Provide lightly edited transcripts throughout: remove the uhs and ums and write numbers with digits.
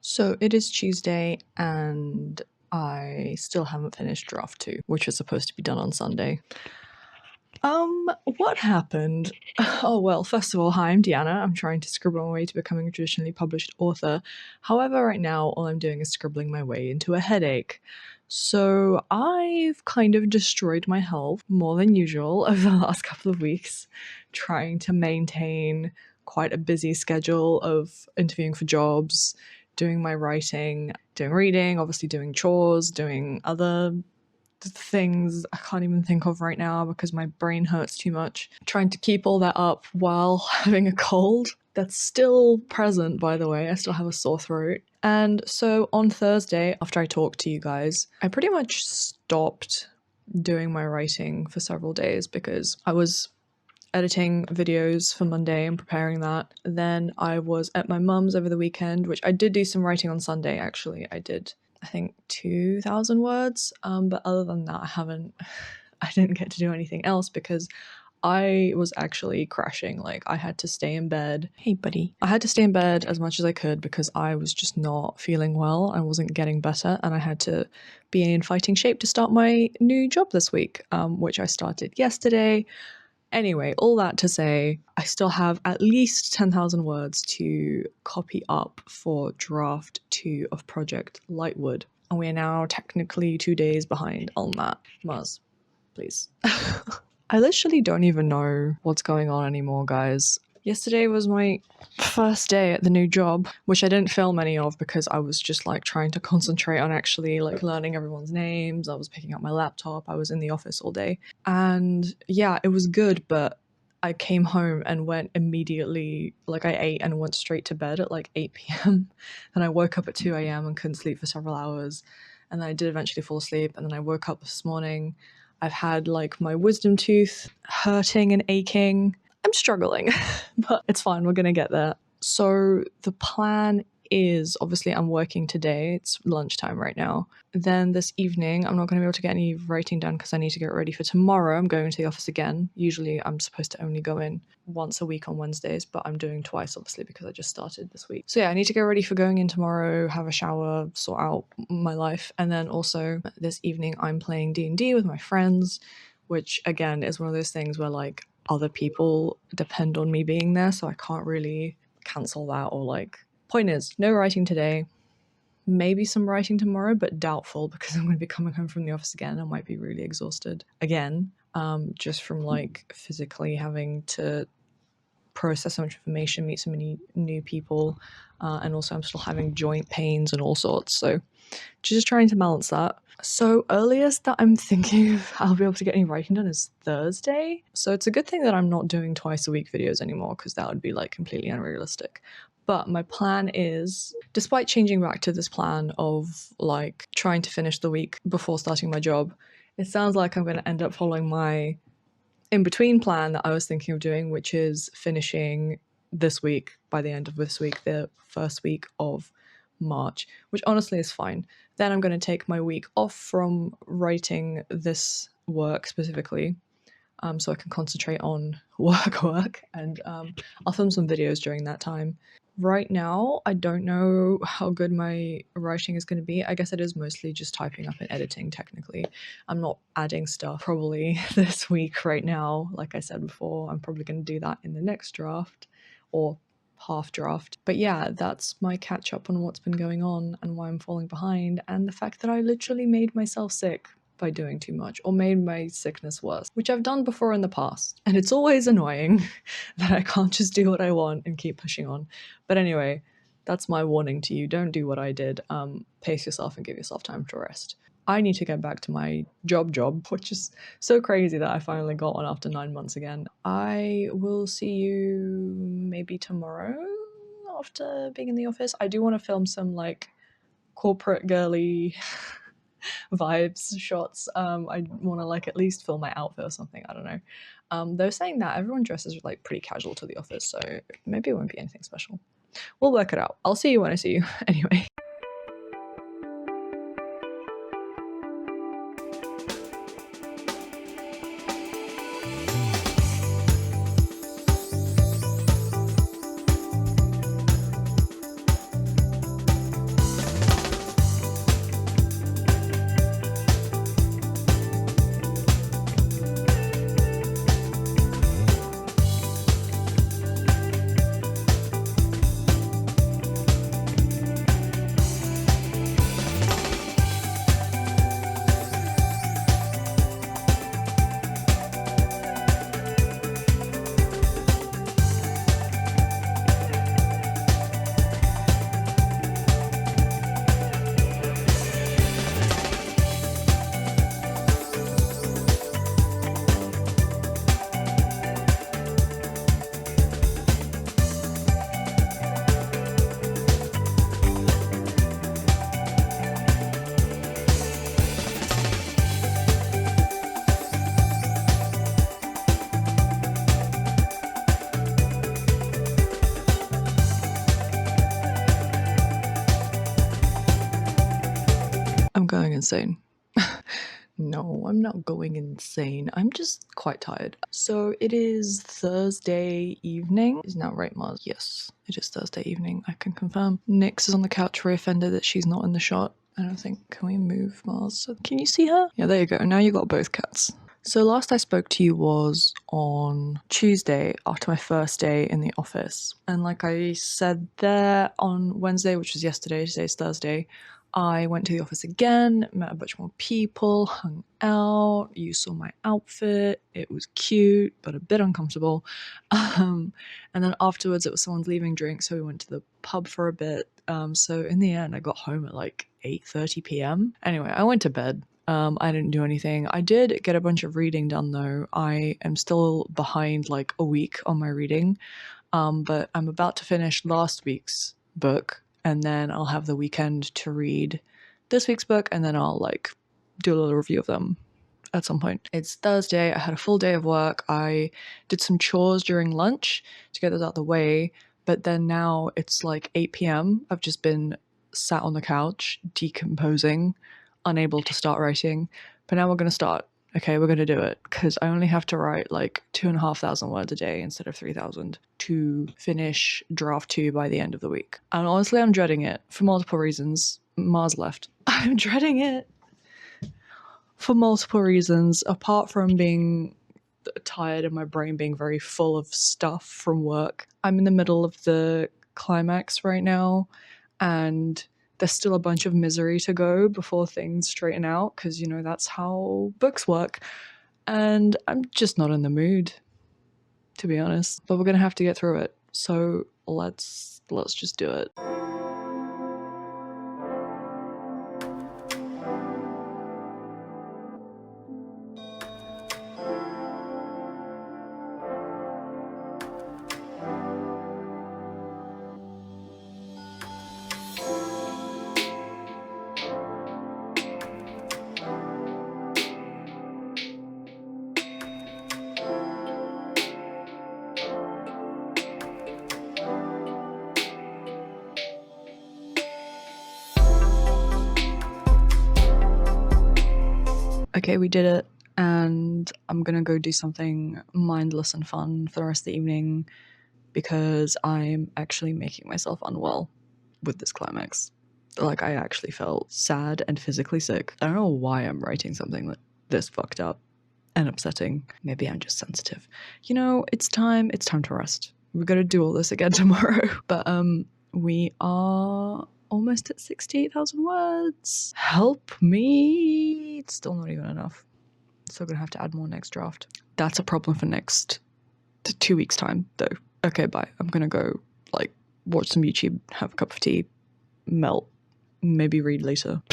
So it is Tuesday and I still haven't finished draft 2, which was supposed to be done on Sunday. What happened? Oh well, first of all, hi, I'm Deanna. I'm trying to scribble my way to becoming a traditionally published author. However, right now all I'm doing is scribbling my way into a headache. So I've kind of destroyed my health more than usual over the last couple of weeks, trying to maintain quite a busy schedule of interviewing for jobs, doing my writing, doing reading, obviously doing chores, doing other things I can't even think of right now because my brain hurts too much. Trying to keep all that up while having a cold that's still present, by the way. I still have a sore throat. And so on Thursday, after I talked to you guys, I pretty much stopped doing my writing for several days because I was editing videos for Monday and preparing that. Then I was at my mum's over the weekend, which I did do some writing on Sunday actually. I did, I think, 2,000 words. But other than that, I didn't get to do anything else because I was actually crashing. Like, I had to stay in bed. Hey, buddy. I had to stay in bed as much as I could because I was just not feeling well. I wasn't getting better, and I had to be in fighting shape to start my new job this week, which I started yesterday. Anyway, all that to say, I still have at least 10,000 words to copy up for draft 2 of Project Lightwood. And we are now technically 2 days behind on that. Mars, please. I literally don't even know what's going on anymore, guys. Yesterday was my first day at the new job, which I didn't film any of because I was just like trying to concentrate on actually like learning everyone's names. I was picking up my laptop. I was in the office all day. And yeah, it was good, but I came home and went immediately, like I ate and went straight to bed at like 8 p.m. Then I woke up at 2 a.m. and couldn't sleep for several hours. And then I did eventually fall asleep. And then I woke up this morning. I've had like my wisdom tooth hurting and aching. I'm struggling, but it's fine. We're going to get there. So the plan is, obviously I'm working today. It's lunchtime right now. Then this evening, I'm not going to be able to get any writing done because I need to get ready for tomorrow. I'm going to the office again. Usually I'm supposed to only go in once a week on Wednesdays, but I'm doing twice, obviously, because I just started this week. So yeah, I need to get ready for going in tomorrow, have a shower, sort out my life. And then also this evening, I'm playing D&D with my friends, which again is one of those things where like other people depend on me being there, so I can't really cancel that or like. Point is, no writing today, maybe some writing tomorrow, but doubtful because I'm going to be coming home from the office again. I might be really exhausted again, just from like physically having to process so much information, meet so many new people, and also I'm still having joint pains and all sorts, so just trying to balance that. So earliest that I'm thinking I'll be able to get any writing done is Thursday. So it's a good thing that I'm not doing twice a week videos anymore because that would be like completely unrealistic. But my plan is, despite changing back to this plan of like trying to finish the week before starting my job, it sounds like I'm going to end up following my in-between plan that I was thinking of doing, which is finishing this week by the end of this week, the first week of March, which honestly is fine. Then I'm going to take my week off from writing this work specifically, so I can concentrate on work, and I'll film some videos during that time. Right now, I don't know how good my writing is going to be. I guess it is mostly just typing up and editing, technically. I'm not adding stuff probably this week right now. Like I said before, I'm probably going to do that in the next draft, or half draft. But yeah, that's my catch up on what's been going on and why I'm falling behind, and the fact that I literally made myself sick by doing too much, or made my sickness worse, which I've done before in the past. And it's always annoying that I can't just do what I want and keep pushing on. But anyway, that's my warning to you. Don't do what I did. Pace yourself and give yourself time to rest. I need to get back to my job, which is so crazy that I finally got one after 9 months again. I will see you maybe tomorrow after being in the office. I do want to film some like corporate girly vibes shots. I want to like at least film my outfit or something. I don't know. They're saying that everyone dresses like pretty casual to the office, so maybe it won't be anything special. We'll work it out. I'll see you when I see you. Anyway. I'm going insane. No, I'm not going insane. I'm just quite tired. So it is Thursday evening. Isn't that right, Mars? Yes, it is Thursday evening. I can confirm. Nyx is on the couch, very offended that she's not in the shot. I don't think. Can we move Mars? So, can you see her? Yeah, there you go. Now you got both cats. So last I spoke to you was on Tuesday after my first day in the office. And like I said there on Wednesday, which was yesterday, today's Thursday, I went to the office again, met a bunch more people, hung out. You saw my outfit. It was cute, but a bit uncomfortable. And then afterwards, it was someone's leaving drink, so we went to the pub for a bit. So in the end, I got home at like 8:30 p.m. Anyway, I went to bed. I didn't do anything. I did get a bunch of reading done though. I am still behind like a week on my reading, but I'm about to finish last week's book, and then I'll have the weekend to read this week's book, and then I'll like do a little review of them at some point. It's Thursday. I had a full day of work. I did some chores during lunch to get those out of the way, but then now it's like 8 p.m. I've just been sat on the couch decomposing, unable to start writing, but now we're going to start. Okay, we're going to do it because I only have to write like 2,500 words a day instead of 3,000 to finish draft 2 by the end of the week. And honestly, I'm dreading it for multiple reasons. Mars left. I'm dreading it for multiple reasons, apart from being tired and my brain being very full of stuff from work. I'm in the middle of the climax right now, and there's still a bunch of misery to go before things straighten out, because, you know, that's how books work. And I'm just not in the mood, to be honest. But we're gonna have to get through it. So let's just do it. Okay, we did it, and I'm gonna go do something mindless and fun for the rest of the evening because I'm actually making myself unwell with this climax. Like, I actually felt sad and physically sick. I don't know why I'm writing something this fucked up and upsetting. Maybe I'm just sensitive. You know, it's time to rest. We're gonna do all this again tomorrow. But we are almost at 68,000 words. Help me. It's still not even enough. So gonna have to add more next draft. That's a problem for next 2 weeks time though. Okay, bye. I'm gonna go like watch some YouTube, have a cup of tea, melt, maybe read later.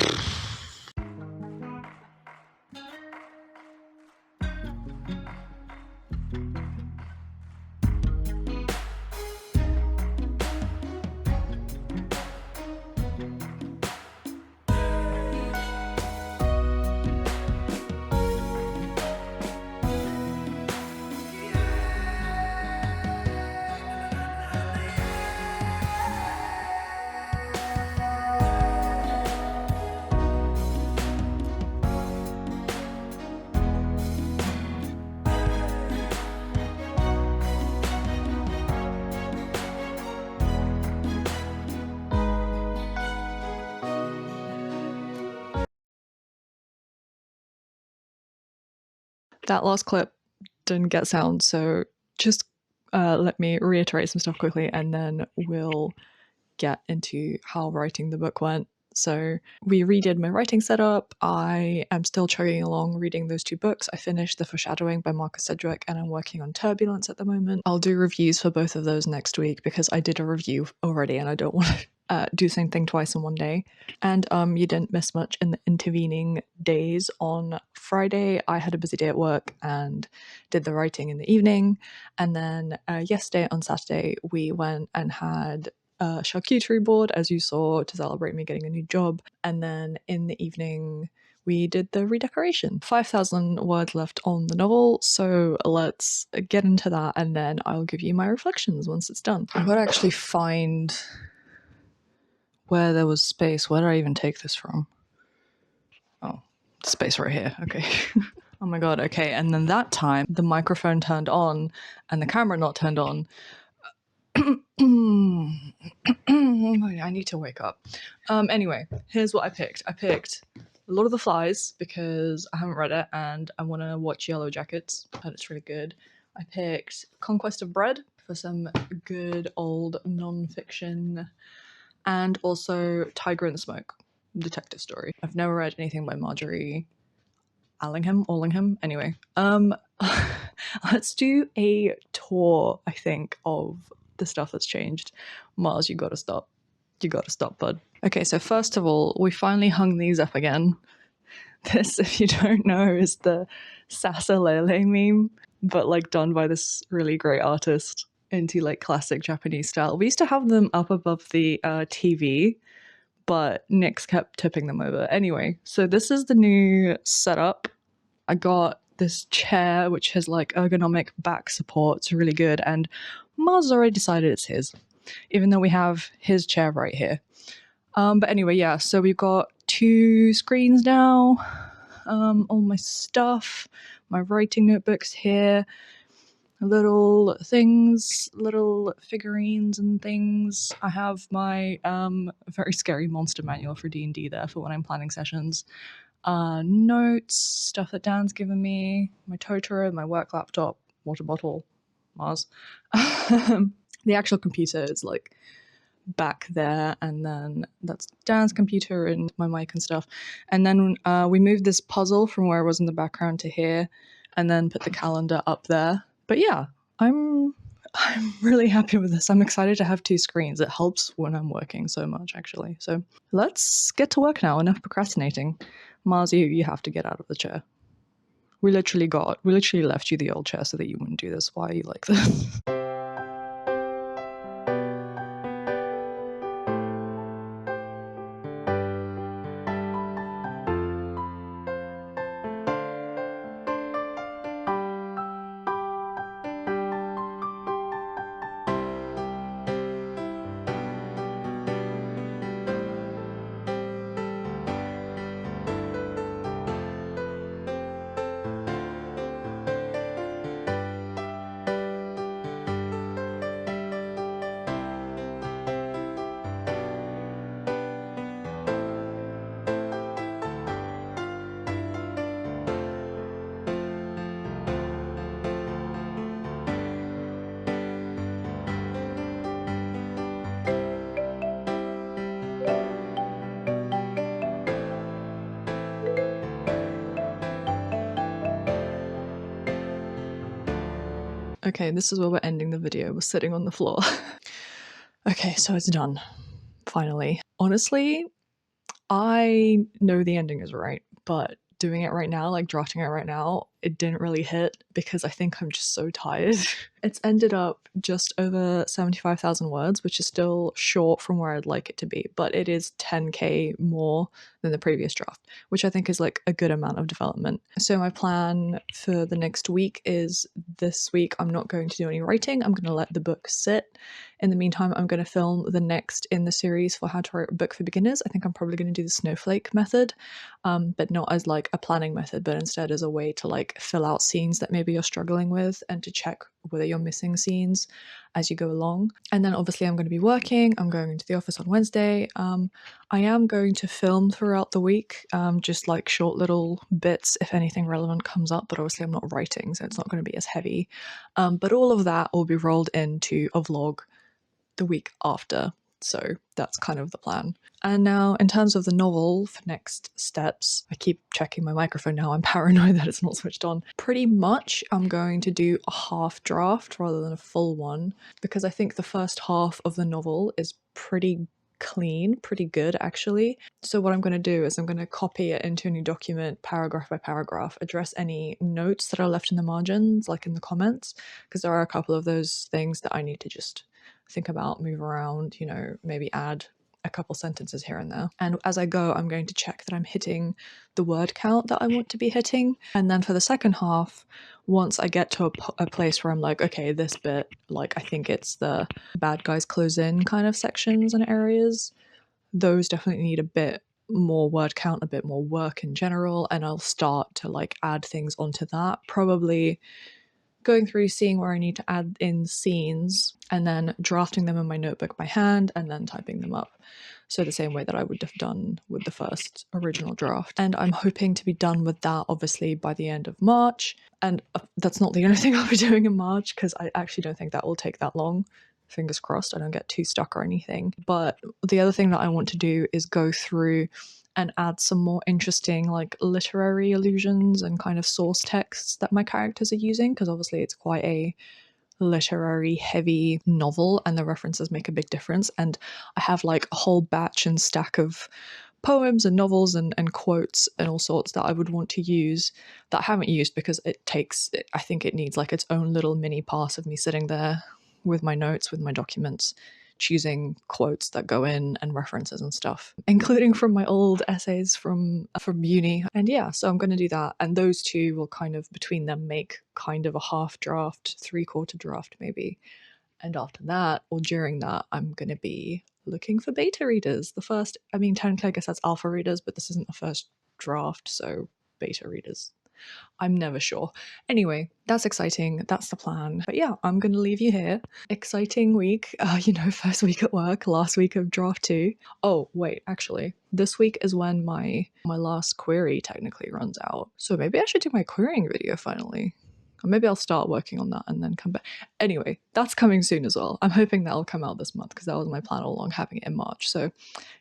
That last clip didn't get sound, so just let me reiterate some stuff quickly, and then we'll get into how writing the book went. So we redid my writing setup. I am still chugging along reading those 2 books. I finished The Foreshadowing by Marcus Sedgwick, and I'm working on Turbulence at the moment. I'll do reviews for both of those next week because I did a review already and I don't want to do the same thing twice in one day. And you didn't miss much in the intervening days. On Friday, I had a busy day at work and did the writing in the evening. And then yesterday, on Saturday, we went and had a charcuterie board, as you saw, to celebrate me getting a new job. And then in the evening, we did the redecoration. 5,000 words left on the novel, so let's get into that, and then I'll give you my reflections once it's done. I've got to actually find where there was space. Where did I even take this from? space right here. Okay. Oh my god, okay. And then that time the microphone turned on and the camera not turned on. I need to wake up. Anyway, here's what I picked. I picked Lord of the Flies because I haven't read it and I want to watch Yellow Jackets and it's really good. I picked Conquest of Bread for some good old non-fiction, and also Tiger in the Smoke, detective story. I've never read anything by Marjorie Allingham. Anyway, let's do a tour, I think, of the stuff that's changed. Mars, you gotta stop. You gotta stop, bud. Okay, so first of all, we finally hung these up again. This, if you don't know, is the Sasalele meme, but like done by this really great artist into like classic Japanese style. We used to have them up above the TV, but Nyx kept tipping them over. Anyway, so this is the new setup. I got this chair which has like ergonomic back support. It's really good, and Mars already decided it's his, even though we have his chair right here. But anyway, yeah, so we've got 2 screens now. All my stuff, my writing notebooks here, little things, little figurines and things. I have my very scary monster manual for D&D there for when I'm planning sessions. Notes, stuff that Dan's given me, my Totoro, my work laptop, water bottle, Mars. The actual computer is like back there, and then that's Dan's computer and my mic and stuff. And then we moved this puzzle from where it was in the background to here, and then put the calendar up there. But yeah, I'm really happy with this. I'm excited to have 2 screens. It helps when I'm working so much, actually. So let's get to work now. Enough procrastinating. Mars, you have to get out of the chair. We literally left you the old chair so that you wouldn't do this. Why are you like this? Okay, this is where we're ending the video. We're sitting on the floor. Okay, so it's done. Finally. Honestly, I know the ending is right, but doing it right now, like drafting it right now, it didn't really hit because I think I'm just so tired. It's ended up just over 75,000 words, which is still short from where I'd like it to be, but it is 10k more than the previous draft, which I think is like a good amount of development. So my plan for the next week is this week I'm not going to do any writing. I'm going to let the book sit. In the meantime, I'm going to film the next in the series for How to Write a Book for Beginners. I think I'm probably going to do the snowflake method, but not as like a planning method, but instead as a way to like fill out scenes that maybe you're struggling with and to check whether you're missing scenes as you go along. And then obviously I'm going to be working. I'm going into the office on Wednesday. I am going to film throughout the week, just like short little bits if anything relevant comes up, but obviously I'm not writing, so it's not going to be as heavy. But all of that will be rolled into a vlog the week after. So that's kind of the plan. And now in terms of the novel for next steps, I keep checking my microphone now. I'm paranoid that it's not switched on. Pretty much I'm going to do a half draft rather than a full one because I think the first half of the novel is pretty clean, pretty good actually. So what I'm going to do is I'm going to copy it into a new document, paragraph by paragraph, address any notes that are left in the margins, like in the comments, because there are a couple of those things that I need to just think about, move around, you know, maybe add a couple sentences here and there. And as I go, I'm going to check that I'm hitting the word count that I want to be hitting. And then for the second half, once I get to a place where I'm like, okay, this bit, like I think it's the bad guys close in kind of sections and areas, those definitely need a bit more word count, a bit more work in general, and I'll start to like add things onto that. Probably going through, seeing where I need to add in scenes, and then drafting them in my notebook by hand and then typing them up. So the same way that I would have done with the first original draft. And I'm hoping to be done with that obviously by the end of March. And that's not the only thing I'll be doing in March, because I actually don't think that will take that long. Fingers crossed I don't get too stuck or anything. But the other thing that I want to do is go through and add some more interesting like literary allusions and kind of source texts that my characters are using, because obviously it's quite a literary heavy novel and the references make a big difference. And I have like a whole batch and stack of poems and novels and quotes and all sorts that I would want to use that I haven't used, because I think it needs like its own little mini pass of me sitting there with my notes, with my documents, choosing quotes that go in and references and stuff, including from my old essays from uni. And yeah, so I'm going to do that, and those two will kind of between them make kind of a half draft, 3/4 draft maybe. And after that, or during that, I'm going to be looking for beta readers. The first, I mean, technically I guess that's alpha readers, but this isn't the first draft, so beta readers. I'm never sure. Anyway, that's exciting. That's the plan. But yeah, I'm going to leave you here. Exciting week. First week at work, last week of draft 2. Oh, wait, actually, this week is when my last query technically runs out. So maybe I should do my querying video finally. Or maybe I'll start working on that and then come back. Anyway, that's coming soon as well. I'm hoping that'll come out this month, because that was my plan all along, having it in March. So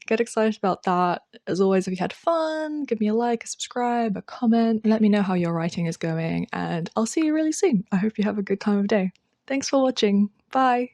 get excited about that. As always, if you had fun, give me a like, a subscribe, a comment. Let me know how your writing is going, and I'll see you really soon. I hope you have a good time of day. Thanks for watching. Bye.